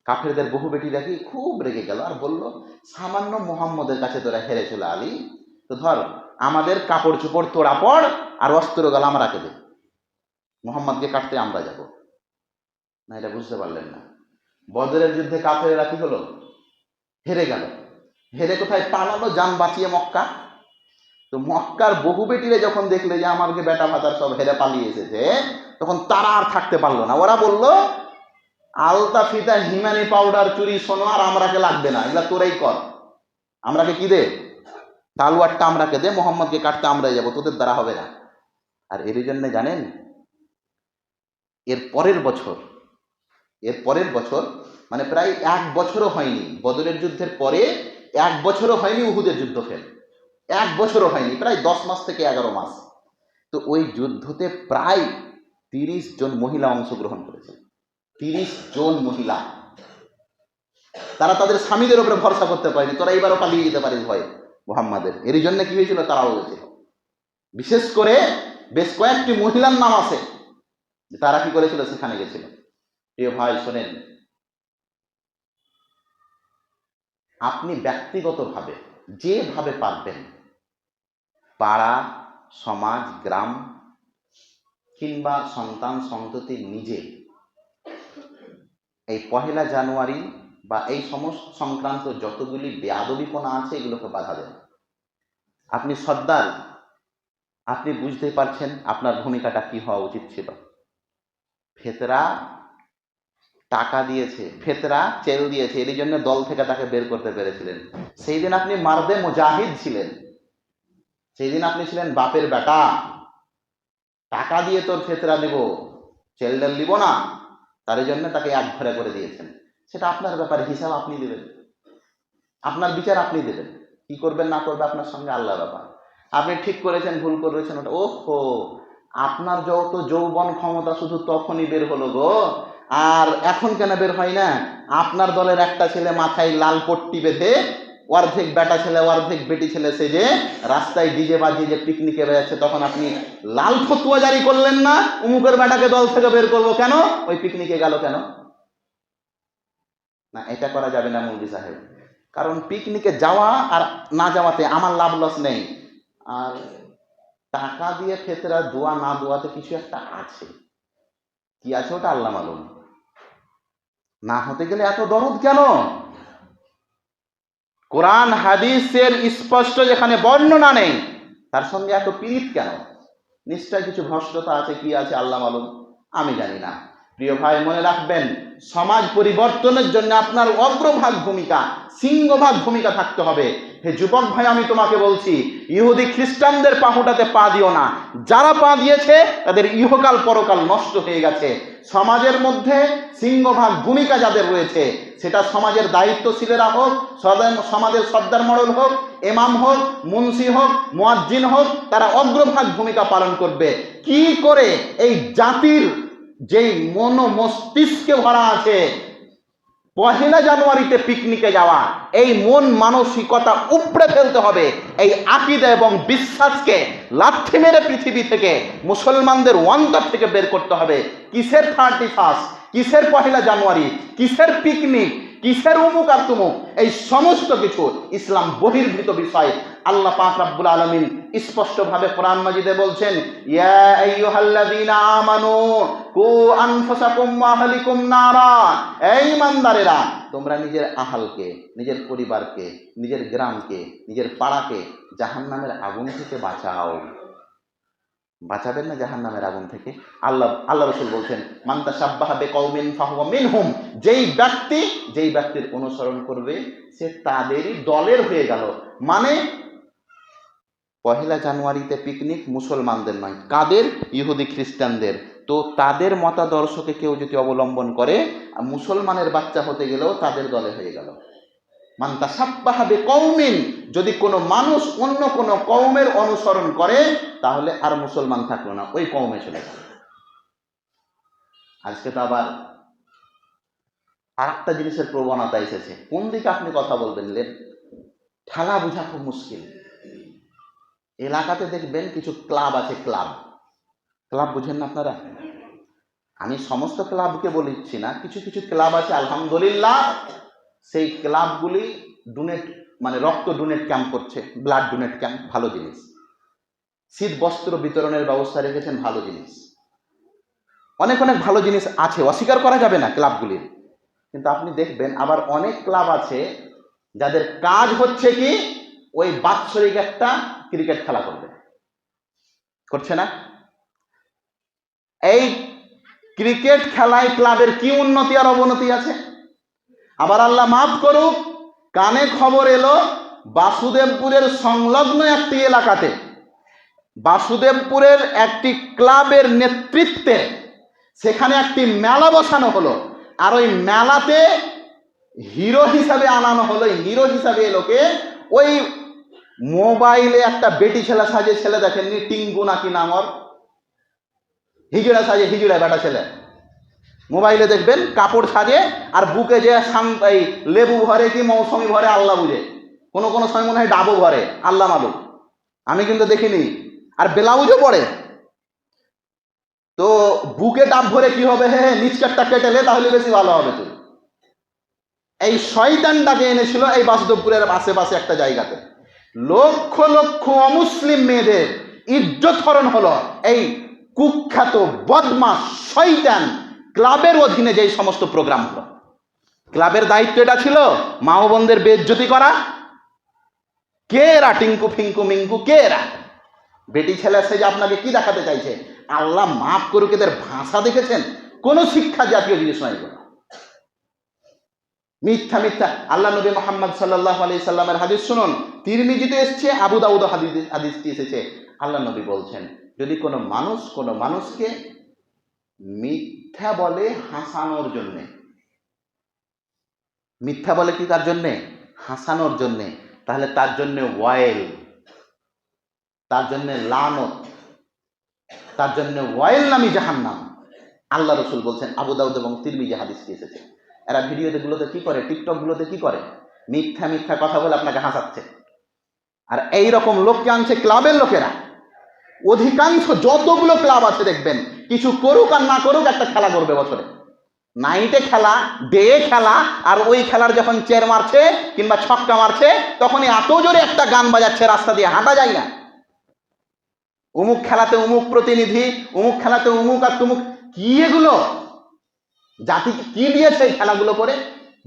S1: কাফেরদের বহু বেটিরা কি খুব রেগে গেল আর বলল, সামান্য মোহাম্মদের কাছে তোরা হেরেছিল আলী, তো ধর আমাদের কাপড় চোপড় তোরা পড় আর অস্ত্র গেল আমরা দে, মোহাম্মদকে কাটতে আমরা যাব না। এটা বুঝতে পারলেন না? বদরের যুদ্ধে কাফেরেরা কি হলো? হেরে গেল। হেরে কোথায় পালালো? জান বাঁচিয়ে মক্কা। তো মক্কার বহু বেটিরে যখন দেখলে যে আমাকে বেটা ভাতার সব হেরে পালিয়ে এসেছে, তখন তারা আর থাকতে পারলো না। ওরা বলল, আলতা ফিতা হিমানি পাউডার চুরি সোনো আর আমরাকে লাগবে না, এগুলা তোরাই কর। আমরাকে কি দে? তালুয়ারটা আমরাকে দে, মোহাম্মদকে কাটতে আমরাই যাবো, তোদের দ্বারা হবে না। আর এর জন্য জানেন, এর পরের বছর মানে প্রায় 1 বছরও হয়নি, বদরের যুদ্ধের পরে 1 বছরও হয়নি উহুদের যুদ্ধ ফেল, 1 বছরও হয়নি, প্রায় 10 মাস থেকে 11 মাস। তো ওই যুদ্ধতে প্রায় 30 জন মহিলা অংশগ্রহণ করেছে, 30 জন মহিলা। তারা তাদের স্বামীদের উপরে ভরসা করতে পারেনি, তোরা এইবারও পালিয়ে যেতে পারিস ভয় মুহাম্মাদের। এর জন্য কি হয়েছিল, তারাও হয়েছিল। বিশেষ করে বেশ কয়েকটি মহিলার নাম আছে, তারা কি করেছিল, সেখানে গেছিল। প্রিয় ভাই শোনেন, আপনি ব্যক্তিগতভাবে যেভাবে পারবেন, পাড়া, সমাজ, গ্রাম কিংবা সন্তান সন্ততি নিজে এই 1 জানুয়ারি বা এই সমস্ত সংক্রান্ত যতগুলি বেয়াদবিপনা আছে এগুলোকে বাধা দেন। আপনি সর্দার, আপনি বুঝতে পারছেন আপনার ভূমিকাটা কি হওয়া উচিত ছিল। ফেতরা টাকা দিয়েছে, ফেতরা চেল দিয়েছে, এর জন্য দল থেকে তাকে বের করতে পেরেছিলেন। সেই দিন আপনি মারদে মুজাহিদ ছিলেন, সেই দিন আপনি ছিলেন বাপের বেটা। টাকা দিয়ে তোর ফেতরা দিব, চেল ডেল দিব না, তার জন্য তাকে এক ঘরে করে দিয়েছেন। সেটা আপনার ব্যাপারে, হিসাব আপনি দেবেন, আপনার বিচার আপনি দেবেন, কি করবেন না করবে আপনার সঙ্গে আল্লাহর ব্যাপার। আপনি ঠিক করেছেন, ভুল করেছেন, ওটা ওহো, আপনার যত যৌবন ক্ষমতা শুধু তখনই বের হলো গো, আর এখন কেন বের হয় না? আপনার দলের একটা ছেলে মাথায় লাল পট্টি বেঁধে, অর্ধেক বেটা ছেলে অর্ধেক বেটি ছেলে সেজে রাস্তায় ডিজে বাজিয়ে যে পিকনিকে বেড়াচ্ছে, তখন আপনি লাল ফতুয়া জারি করলেন না, উমুকের বেটাকে দল থেকে বের করবো কেন, ওই পিকনিকে গেল কেন? না, এটা করা যাবে না মৌলভী সাহেব, কারণ পিকনিকে যাওয়া আর না যাওয়াতে আমার লাভ লস নেই। আর টাকা দিয়ে ফেতরা দোয়া না দোয়াতে কিছু একটা আছে, কি আছে ওটা আল্লাহ মালুম। না হতে গেলে এত দরদ কেন? কোরআন হাদিসের স্পষ্ট যেখানে বর্ণনা নেই, তার সঙ্গে এত পীড়িত কেন? নিশ্চয় কিছু ভ্রষ্টতা আছে, কি আছে আল্লাহ মালুম, আমি জানি না। প্রিয় ভাই মনে রাখবেন, সমাজ পরিবর্তনের জন্য আপনার অগ্রভাগ ভূমিকা, সিংহভাগ ভূমিকা থাকতে হবে। হে যুবক ভাই, আমি তোমাকে বলছি, ইহুদি খ্রিস্টানদের পাহুটাতে পা দিও না। যারা পা দিয়েছে তাদের ইহকাল পরকাল নষ্ট হয়ে গেছে। সমাজের মধ্যে সিংহভাগ ভূমিকা যাদের রয়েছে, সেটা সমাজের দায়িত্বশীলেরা হোক, সমাজের সর্দার মডেল হোক, ইমাম হোক, মুন্সি হোক, মুয়াজ্জিন হোক, তারা অগ্রভাগ ভূমিকা পালন করবে। কি করে এই জাতির যেই মন মস্তিষ্কে ভরা আছে 1 জানুয়ারিতে পিকনিকে যাওয়া, এই মন মানসিকতা উপড়ে ফেলতে হবে। এই আকীদা এবং বিশ্বাসকে লাথি মেরে পৃথিবী থেকে, মুসলমানদের অন্তর থেকে বের করতে হবে। কিসের 31, কিসের 1 জানুয়ারি, কিসের পিকনিক, কিসের উমুক আর তুমুক, এই সমস্ত কিছু ইসলাম বহির্ভূত বিষয়। আল্লাহ পাক রব্বুল আলামিন স্পষ্টভাবে কোরআন মাজিদে বলছেন, ইয়া আইয়ুহাল্লাযীনা আমানু কু আনফুসাকুম ওয়া আহলিকুম নারা, এই ইমানদারেরা, তোমরা নিজের আহালকে, নিজের পরিবারকে, নিজের গ্রামকে, নিজের পাড়াকে জাহান্নামের আগুন থেকে বাঁচাও। বাঁচাবেন না জাহান্নামের আগুন থেকে? আল্লাহ রাসূল বলছেন, মান তাশাব্বাহা বিকওমিন ফাহুয়া মিনহুম, যেই ব্যক্তির অনুসরণ করবে সে তাদেরই দলের হয়ে গেল। মানে 1 জানুয়ারিতে পিকনিক মুসলমানদের নয়, কাদের? ইহুদি খ্রিস্টানদের। তো তাদের মতাদর্শকে কেউ যদি অবলম্বন করে, মুসলমানের বাচ্চা হতে গেলেও তাদের দলে হয়ে গেল। মান তাশাব্বাহা বিকওমিন, যদি কোনো মানুষ অন্য কোনো কওমের অনুসরণ করে, তাহলে আর মুসলমান থাকলো না, ওই কওমে চলে গেল। আজকে তো আবার আরেকটা জিনিসের প্রবণতা এসেছে, কোন দিকে আপনি কথা বলবেন ঠেলা বোঝা খুব মুশকিল। এলাকাতে দেখবেন কিছু ক্লাব আছে, ক্লাব বুঝেন না আপনারা? আমি সমস্ত ক্লাবকে বলছি না, কিছু কিছু ক্লাব আছে আলহামদুলিল্লাহ, সেই ক্লাবগুলি ডোনেট, মানে রক্ত ডোনেট ক্যাম্প করছে, ব্লাড ডোনেট ক্যাম্প, ভালো জিনিস। শীত বস্ত্র বিতরণের ব্যবস্থা রেখেছেন, ভালো জিনিস। অনেক অনেক ভালো জিনিস আছে, অস্বীকার করা যাবে না ক্লাবগুলির। কিন্তু আপনি দেখবেন আবার অনেক ক্লাব আছে যাদের কাজ হচ্ছে কি, ওই বাৎসরিক একটা ক্রিকেট খেলা করছে না? এই ক্রিকেট খেলায় ক্লাবের কি উন্নতি আর অবনতি আছে? আবার আল্লাহ মাফ করুক, কানে খবর এলো বাসুদেবপুরের সংলগ্ন একটি এলাকাতে, বাসুদেবপুরের একটি ক্লাবের নেতৃত্বে সেখানে একটি মেলা বসানো হলো। আর ওই মেলাতে হিরো হিসাবে আনানো হলো, হিরো হিসাবে এলোকে ওই মোবাইলে একটা বেটি ছেলে সাজে, ছেলে দেখেননি টিঙ্কু নাকি নাম ওর, হিজড়া সাজে, হিজড়া বেটা ছেলে, মোবাইলে দেখবেন কাপড় সাজে আর বুকে যে এই লেবু ভরে কি মৌসুমি ভরে আল্লাহ বুঝে, কোনো কোনো সময় মনে হয় ডাবও ভরে, আল্লাহ মালুম, আমি কিন্তু দেখিনি। আর ব্লাউজও পরে, তো বুকে ডাব ভরে কি হবে, হে নিচকারটা কেটেলে তাহলে বেশি ভালো হবে। তুই এই শয়তানটাকে এনেছিল এই বাসুদেবপুরের আশেপাশে একটা জায়গাতে, লক্ষ লক্ষ অমুসলিম মেয়েদের ইজ্জত হরণ হলো এই কুখ্যাত বদমাস শয়তান ক্লাবের অধীনে যেই সমস্ত প্রোগ্রাম হলো। ক্লাবের দায়িত্ব এটা ছিল মা ও বোনদের বেইজ্জতি করা। কে এরা টিঙ্কু ফিঙ্কু মিঙ্কু, কে এরা? বেটি ছেলে সে যে আপনাকে কি দেখাতে চাইছে, আল্লাহ মাফ করুক, এদের ভাষা দেখেছেন? কোন শিক্ষা জাতীয় জিনিস নয় এগুলো, মিথ্যা মিথ্যা। আল্লাহ নবী মুহাম্মদ সাল্লাল্লাহু আলাইহি সাল্লামের হাদিস শুনুন, তিরমিজিতে এসেছে, আবু দাউদ হাদিসটি এসেছে। আল্লাহ নবী বলছেন, যদি কোনো মানুষ কোনো মানুষকে মিথ্যা বলে হাসানোর জন্যে, মিথ্যা বলে কি তার জন্যে? হাসানোর জন্যে, তাহলে তার জন্যে ওয়াইল, তার জন্যে লানত, তার জন্যে ওয়াইল নামি জাহান্নাম। আল্লাহ রসুল বলছেন, আবু দাউদ এবং তিরমিজি হাদিসটি এসেছে। এরা ভিডিওতে গুলোতে কি করে, টিকটক গুলোতে কি করে, মিথ্যা মিথ্যা কথা বলে আপনাকে হাসাচ্ছে। আর এই রকম লোককে আনছে ক্লাবের লোকেরা। অধিকাংশ যতগুলো ক্লাব আছে দেখবেন, কিছু করুক আর না করুক একটা খেলা করবে বছরে, নাইটে খেলা, ডে খেলা, আর ওই খেলার যখন চের মারছে কিংবা ছক্কা মারছে তখনই এত জোরে একটা গান বাজাচ্ছে রাস্তা দিয়ে হাঁটা যায় না। অমুক খেলাতে অমুক প্রতিনিধি, অমুক খেলাতে অমুক আর তুমুক, কি এগুলো? জাতিকে কি দিয়েছে এই খেলাগুলো করে?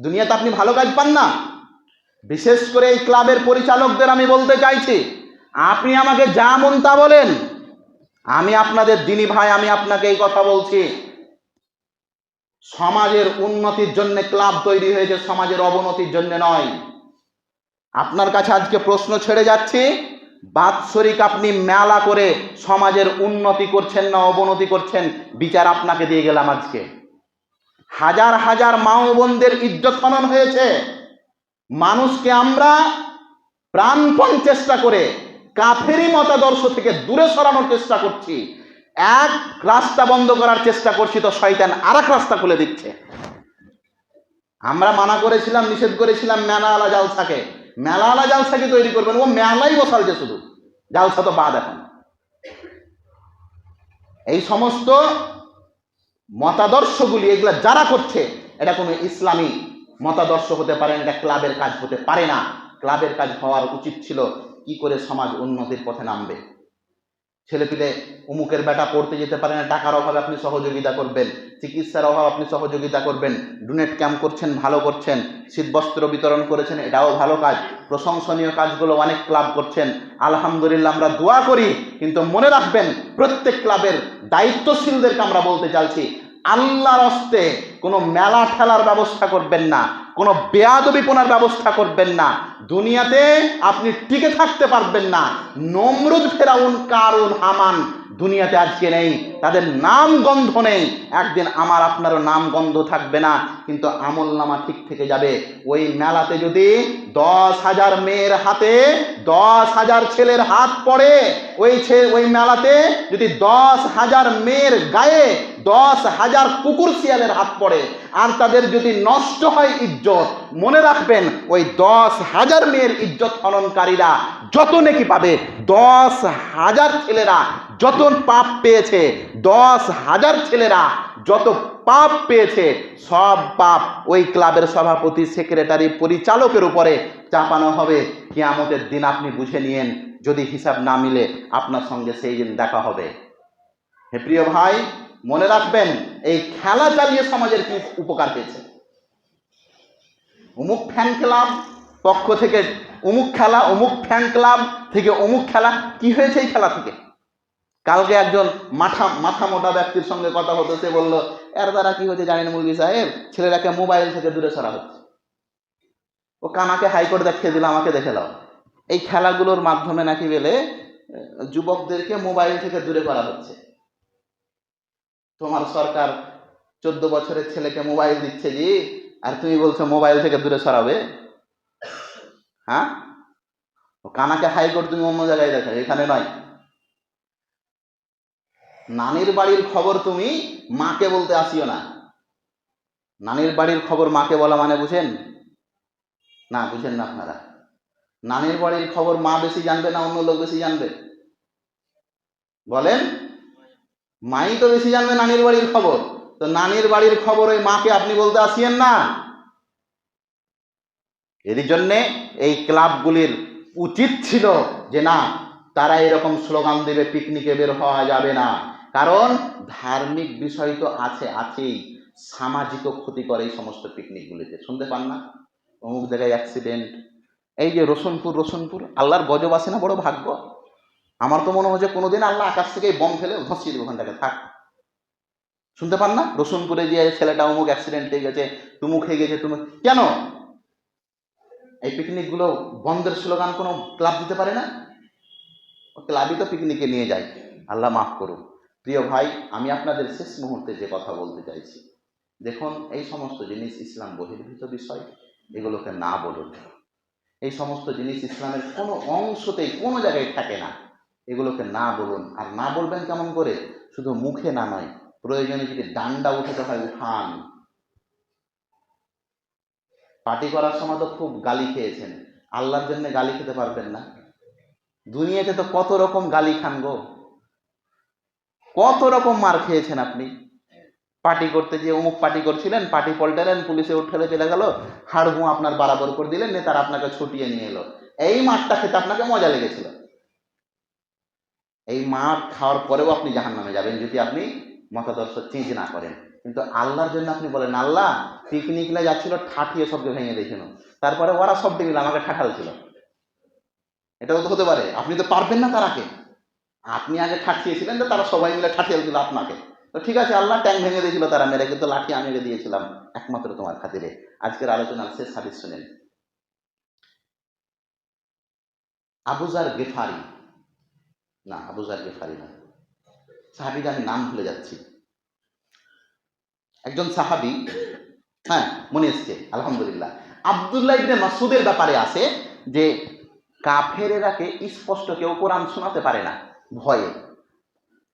S1: দুনিয়াতে আপনি ভালো কাজ পান না। বিশেষ করে এই ক্লাবের পরিচালকদের আমি বলতে চাইছি, আপনি আমাকে যা মন তা বলেন, আমি আপনাদের দিনী ভাই, আমি আপনাকে এই কথা বলছি, সমাজের উন্নতির জন্য ক্লাব তৈরি হয়েছে, সমাজের অবনতির জন্য নয়। আপনার কাছে আজকে প্রশ্ন ছেড়ে যাচ্ছি, বাৎসরিক আপনি মেলা করে সমাজের উন্নতি করছেন না অবনতি করছেন, বিচার আপনাকে দিয়ে গেলাম। আজকে হাজার হাজার মা ও বোনদের ইজ্জত হনন হয়েছে। মানুষকে আমরা প্রাণপণ চেষ্টা করে কাফেরি মতাদর্শ থেকে দূরে সরানোর চেষ্টা করছি, এক রাস্তা বন্ধ করার চেষ্টা করছি, তো শয়তান আর এক রাস্তা খুলে দিচ্ছে। আমরা মানা করেছিলাম, নিষেধ করেছিলাম মেলাওয়ালা জালসাকে, মেলাওয়ালা জালসাকে তৈরি করবেন, ও মেলাই বসালছে শুধু, জালসা তো বাদ। এখন এই সমস্ত মতাদর্শগুলি এগুলা যারা করছে, এটা কোনো ইসলামী মতাদর্শ হতে পারে না, এটা ক্লাবের কাজ হতে পারে না। ক্লাবের কাজ হওয়ার উচিত ছিল কি করে সমাজ উন্নতির পথে নামবে। ছেলেপিলে অমুকের বেটা পড়তে যেতে পারে না, টাকার অভাবে আপনি সহযোগিতা করবেন, চিকিৎসার অভাব আপনি সহযোগিতা করবেন, ডোনেট ক্যাম্প করছেন, ভালো করছেন, শীতবস্ত্র বিতরণ করেছেন, এটাও ভালো কাজ, প্রশংসনীয় কাজগুলো অনেক ক্লাব করছেন, আলহামদুলিল্লাহ, আমরা দোয়া করি। কিন্তু মনে রাখবেন, প্রত্যেক ক্লাবের দায়িত্বশীলদেরকে আমরা বলতে চাইছি, আল্লাহর হস্তে কোনো মেলা ঠেলার ব্যবস্থা করবেন না, কোনো বেয়াদবিপনার ব্যবস্থা করবেন না। দুনিয়াতে আপনি টিকে থাকতে পারবেন না। নমরুদ, ফেরাউন, কারুন, হামান দুনিয়াতে আজকে নেই, তাদের নাম গন্ধ নেই। একদিন আমার আপনারও নাম গন্ধ থাকবে না, কিন্তু আমল নামা ঠিক থেকে যাবে। ওই মেলাতে যদি 10,000 মেয়ের হাতে 10,000 ছেলের হাত পড়ে, ওই মেলাতে যদি 10,000 মেয়ের গায়ে 10,000 কুকুর শিয়ালের হাত পড়ে, আর তাদের যদি নষ্ট হয় ইজ্জত, মনে রাখবেন ওই 10,000 মেয়ের ইজ্জত হননকারীরা যত নেকি পাবে, 10,000 ছেলেরা যত পাপ পেয়েছে, 10,000 ছেলেরা যত পাপ পেয়েছে, সব পাপ ওই ক্লাবের সভাপতি, সেক্রেটারি, পরিচালকের উপরে চাপানো হবে। কিয়ামতের দিন আপনি বুঝে নিয়েন, যদি হিসাব না মিলে আপনার সঙ্গে সেই দিন দেখা হবে। হে প্রিয় ভাই, মনে রাখবেন, এই খেলা চালিয়ে সমাজের কি উপকার পেয়েছে। অমুক ফ্যান ক্লাব পক্ষ থেকে অমুক খেলা, অমুক ফ্যান ক্লাব থেকে অমুক খেলা, কি হয়েছে এই খেলা থেকে? কালকে একজন মাথা মোটা ব্যক্তির সঙ্গে কথা হতো, সে বলল, এর দ্বারা কি হয়েছে জানেন মুরগি সাহেব, ছেলেরাকে মোবাইল থেকে দূরে সরা হচ্ছে। ও কানাকে হাইকোর্ট দেখিয়ে দিল, আমাকে দেখে দাও। এই খেলাগুলোর মাধ্যমে নাকি বলে যুবকদেরকে মোবাইল থেকে দূরে করা হচ্ছে। তোমার সরকার 14 বছরের ছেলেকে মোবাইল দিচ্ছে জি, আর তুমি বলছো মোবাইল থেকে দূরে সরাবে। হ্যাঁ, কানাকে হাইকোর্ট তুমি অন্য জায়গায় দেখো, এখানে নয়। নানির বাড়ির খবর তুমি মাকে বলতে আসিও না। নানির বাড়ির খবর মাকে বলা মানে বুঝেন না? বুঝেন না আপনারা? নানির বাড়ির খবর মা বেশি জানবে না অন্য লোক বেশি জানবে? বলেন। মাই তো বেশি জানবে নানির বাড়ির খবর। তো নানির বাড়ির খবর ওই মাকে আপনি বলতে আসিয়েন না। এর জন্যে এই ক্লাবগুলির উচিত ছিল যে না, তারা এরকম স্লোগান দেবে পিকনিকে বের হওয়া যাবে না, কারণ ধার্মিক বিষয় তো আছেই, সামাজিক ক্ষতি করে এই সমস্ত পিকনিকগুলিতে। শুনতে পান না অমুক জায়গায় অ্যাক্সিডেন্ট? এই যে রসুনপুর আল্লাহর গজব আসে না? বড় ভাগ্য। আমার তো মনে হচ্ছে কোনোদিন আল্লাহ আকাশ থেকে বম ফেলে ধসিয়ে দেবে ওখানটাকে, থাক। শুনতে পান না? রসুনপুরে যে ছেলেটা অমুক অ্যাক্সিডেন্ট হয়ে গেছে, তুমুক হয়ে গেছে, তুমি কেন? এই পিকনিকগুলো বন্ধের স্লোগান কোনো ক্লাব দিতে পারে না? ক্লাবই তো পিকনিকে নিয়ে যায়। আল্লাহ মাফ করুন। প্রিয় ভাই, আমি আপনাদের শেষ মুহূর্তে যে কথা বলতে চাইছি, দেখুন এই সমস্ত জিনিস ইসলাম বহির্ভূত বিষয়, এগুলোকে না বলুন। এই সমস্ত জিনিস ইসলামের কোনো অংশতেই কোনো জায়গায় থাকে না, এগুলোকে না বলুন। আর না বলবেন কেমন করে? শুধু মুখে না, নয়, প্রয়োজনে যদি ডান্ডা উঠাতে হয় উঠান। পার্টি করার সময় তো খুব গালি খেয়েছেন, আল্লাহর জন্য গালি খেতে পারবেন না? দুনিয়াতে তো কত রকম গালি খান গো, কত রকম মার খেয়েছেন আপনি। পার্টি করতে গিয়ে অমুক পার্টি করছিলেন, পার্টি পল্টালেন, পুলিশে উঠে চলে গেল, হাড়গুঁ আপনার বরাবর করে দিলেন, নেতারা আপনাকে ছুটিয়ে নিয়ে এলো। এই মারটা খেতে আপনাকে মজা লেগেছিল। এই মার খাওয়ার পরেও আপনি জাহান্নামে যাবেন যদি আপনি মতাদর্শ চেঞ্জ না করেন। কিন্তু আল্লাহর জন্য আপনি বলেন, আল্লাহ পিকনিকলে যাচ্ছিল, ঠাঠিয়ে সবকে ভেঙে দিয়েছিল, তারপরে ওরা সবটি মিলে আমাকে ঠাঠাল ছিল। এটাও তো হতে পারে। আপনি তো পারবেন না তারাকে, আপনি আগে ঠাঠিয়েছিলেন, তো তারা সবাই মিলে ঠাঠিয়ে দিল আপনাকে। তো ঠিক আছে, আল্লাহ ট্যাঙ্ক ভেঙে দিয়েছিল তারা মেরে, কিন্তু লাঠি আমি দিয়েছিলাম একমাত্র তোমার খাতিরে। আজকের আলোচনার শেষ হাদিস শুনেন। আবুজার গেফারি, না আবুজার গেফারি না, সাহাবিটা আমি নাম ভুলে যাচ্ছি, একজন সাহাবি, হ্যাঁ মনে এসছে আলহামদুলিল্লাহ। আব্দুল্লাহ ইবনে মাসউদের ব্যাপারে আছে যে কাফেরেরাকে স্পষ্ট কেউ কোরআন শোনাতে পারে না ভয়ে।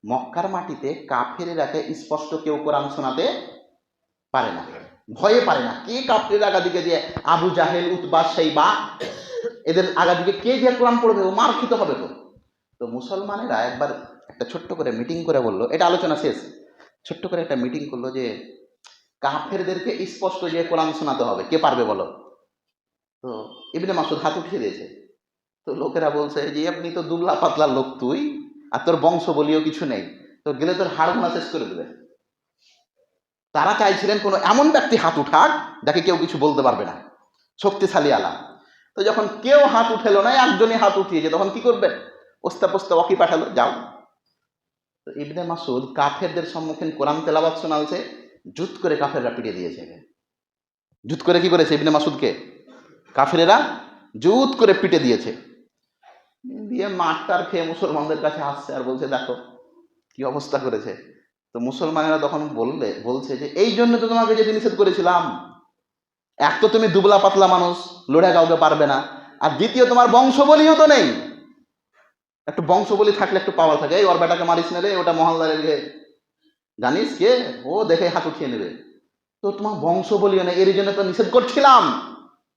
S1: মক্কার মাটিতে কাফেরেরাকে স্পষ্ট কেউ কোরআন শোনাতে পারে না, ভয়ে পারে না। কে কাফেরের আগাদিকে যে আবু জাহেল, উতবা, শাইবা, এদের আগাদিকে কে যে কোরআন পড়বে? ও মার খেতে হবে। তো মুসলমানেরা একবার একটা ছোট্ট করে মিটিং করে বললো, এটা আলোচনা শেষ, ছোট্ট করে একটা মিটিং করলো যে কাফেরদেরকে স্পষ্ট যে কোরআন শোনাতে হবে, কে পারবে বলো? তো ইবনে মাসুদ হাত উঠিয়ে দিয়েছে। তো লোকেরা বলছে যে আপনি তো দুবলা পাতলা লোক, তুই আর তোর বংশ বলিও কিছু নেই, তো গেলে তোর হাড় গোনা শেষ করে দেবে। তারা চাইছিলেন কোনো এমন ব্যক্তি হাত উঠাক যাকে কেউ কিছু বলতে পারবে না, শক্তিশালী আলা। তো যখন কেউ হাত উঠেলো না, একজনই হাত উঠিয়েছে, তখন কি করবে? ওস্তা পোস্তা ওয়াকি পাঠালো, যাও। তো ইবনে মাসুদ কাফেরদের সম্মুখীন কোরআন তেলাওয়াত শোনালছে, জুত করে কাফেররা পিটিয়ে দিয়েছে। জুত করে কি করেছে? ইবনে মাসুদকে কাফেরেরা জুত করে পিটে দিয়েছে। দিয়ে মাঠটার খেয়ে মুসলমানদের কাছে আসছে আর বলছে দেখো কি অবস্থা করেছে। তো মুসলমানেরা তখন বলছে যে এই জন্য তো তোমাকে যেতে নিষেধ করেছিলাম, এক তো তুমি দুবলা পাতলা মানুষ, লড়ে কাউকে পারবে না, আর দ্বিতীয় তোমার বংশবলিও তো নেই। একটু বংশবলি থাকলে একটু পাওয়ার থাকে, এই ওর বেটাকে মারিস না রে, ওটা মহলদারের জানিস কে, ও দেখে হাত উঠিয়ে নেবে। তো তোমার বংশ বলিও না, এর জন্য তো নিষেধ করছিলাম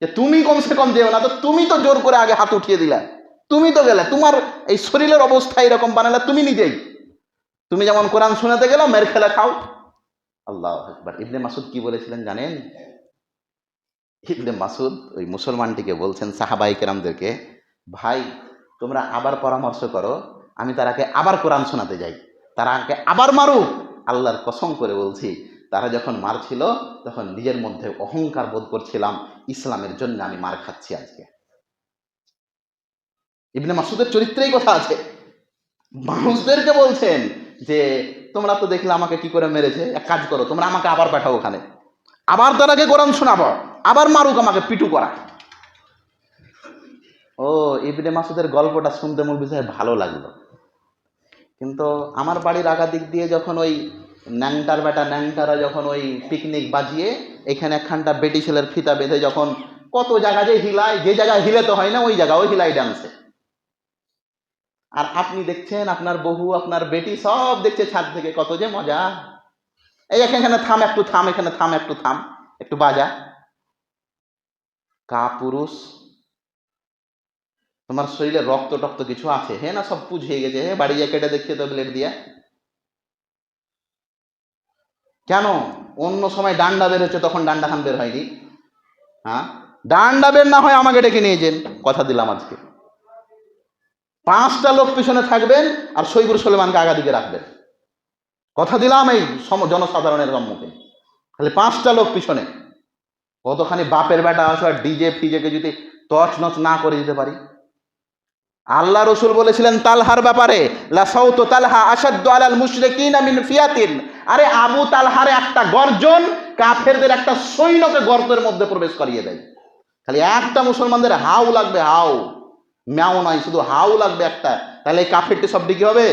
S1: যে তুমি কমসে কম যেও না। তো তুমি তো জোর করে আগে হাত উঠিয়ে দিলা, তুমি তো গেলে, তোমার এই শরীরের অবস্থা এরকম বানালে তুমি নিজেই। তুমি যেমন কোরআন শোনাতে গেলে মের খেলা খাও। আল্লাহু আকবার। ইবনে মাসুদ কি বলেছিলেন জানেন? ইবনে মাসুদ ওই মুসলমানটিকে বলছেন, সাহাবায়ে কেরামদেরকে, ভাই তোমরা আবার পরামর্শ করো, আমি তারাকে আবার কোরআন শোনাতে যাই, তারাকে আবার মারুক। আল্লাহর কসম করে বলছি, তারা যখন মারছিল তখন নিজের মধ্যে অহংকার বোধ করছিলাম, ইসলামের জন্য আমি মার খাচ্ছি আজকে। ইবনে মাসুদের চরিত্রেই কথা আছে। মানুষদেরকে বলছেন যে তোমরা তো দেখলে আমাকে কি করে মেরেছে, এক কাজ করো তোমরা আমাকে আবার পাঠাও ওখানে, আবার তারাকে কোরআন শোনাবো, আবার মারুক আমাকে, পিটু করা। ও ইবনে মাসুদের গল্পটা শুনতে মূল বিষয়ে ভালো লাগলো, কিন্তু আমার বাড়ির আগা দিক দিয়ে যখন ওই ন্যাংটার বেটা ন্যাংটারা যখন ওই পিকনিক বাজিয়ে এখানে একখানটা বেটি ছেলের ফিতা বেঁধে যখন কত জায়গা যে হিলায়, যে জায়গায় হিলে তো হয় না ওই জায়গাও হিলাই ডান্সে। আর আপনি দেখছেন আপনার বহু আপনার বেটি সব দেখছে ছাদ থেকে, কত যে মজা। এই এখানে থাম, একটু থাম, এখানে থাম, একটু থাম, একটু বাজা। কা পুরুষ, তোমার শরীরে রক্ত টক্ত কিছু আছে? হ্যাঁ না, সব পুজ হয়ে গেছে। হ্যাঁ, বাড়ি যা কেটে দেখিয়ে তো ব্লেড দিয়ে। কেন অন্য সময় ডান্ডা বের হচ্ছে, তখন ডান্ডা খান বের হয়নি? হ্যাঁ, ডান্ডা বের না হয় আমাকে ডেকে নিয়ে যান, কথা দিলাম আজকে 5টা লোক পিছনে থাকবেন আর শহীদুর সুলেমানকে আগা দিকে রাখবেন, কথা দিলাম এই জনসাধারণের সম্মুখে। খালি 5টা লোক পিছনে, কতখানি বাপের বেটা আছে। আর ডিজে ফিজেকে যদি টচ নচ না করে দিতে পারি। আল্লাহ রসুল বলেছিলেন তালহার ব্যাপারে, লা সাউতু তালহা আশাদ্দু আলাল মুশরিকিনা মিন ফিয়াতিন, আরে আবু তালহার একটা গর্জন কাফেরদের একটা সৈন্যকে গর্তের মধ্যে প্রবেশ করিয়ে দেয়। খালি একটা মুসলমানদের হাউ লাগবে, হাউ, ম্যাও নয়, শুধু হাউ লাগবে একটা, তাহলে এই কাফেরটি সব কি হবে?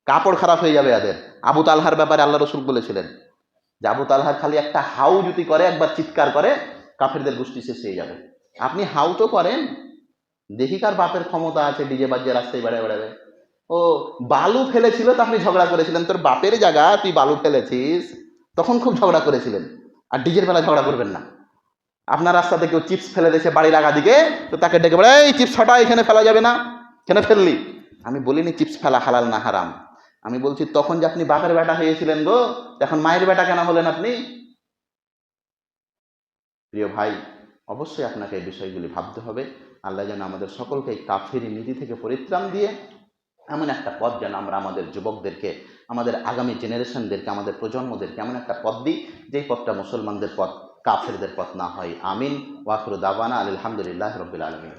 S1: কাপড় খারাপ হয়ে যাবে এদের। আবু তালহার ব্যাপারে আল্লাহ রসুল বলেছিলেন যে আবু তালহার খালি একটা হাউ যদি করে, একবার চিৎকার করে, কাফেরদের গোষ্ঠী শেষ হয়ে যাবে। আপনি হাউ তো করেন, দেখি কার বাপের ক্ষমতা আছে ডিজে বাজিয়ে রাস্তায় বেড়ায় বেড়াবে। ও বালু ফেলেছিল তো আপনি ঝগড়া করেছিলেন, তোর বাপের জায়গা তুই বালু ফেলেছিস, তখন খুব ঝগড়া করেছিলেন। আর ডিজের বেলা ঝগড়া করবেন না। আপনার রাস্তাতে কেউ চিপস ফেলে দিয়েছে বাড়ির আগা দিকে, তো তাকে ডেকে বলে এই চিপস হটা, এখানে ফেলা যাবে না, কেন ফেললি? আমি বলিনি চিপস ফেলা হালাল না হারাম, আমি বলছি তখন যে আপনি বাপের বেটা হয়েছিলেন গো, এখন মায়ের বেটা কেন হলেন আপনি? প্রিয় ভাই, অবশ্যই আপনাকে এই বিষয়গুলি ভাবতে হবে। আল্লাহ যেন আমাদের সকলকে এই কাফেরি নীতি থেকে পরিত্রাণ দিয়ে এমন একটা পথ যেন আমরা আমাদের যুবকদেরকে, আমাদের আগামী জেনারেশনদেরকে, আমাদের প্রজন্মদেরকে এমন একটা পথ দিই যেই পথটা মুসলমানদের পথ, কাফেরদের পথ না হয়। আমিন। ওয়াখিরু দাওয়ানা আলহামদুলিল্লাহি রাব্বিল আলামিন।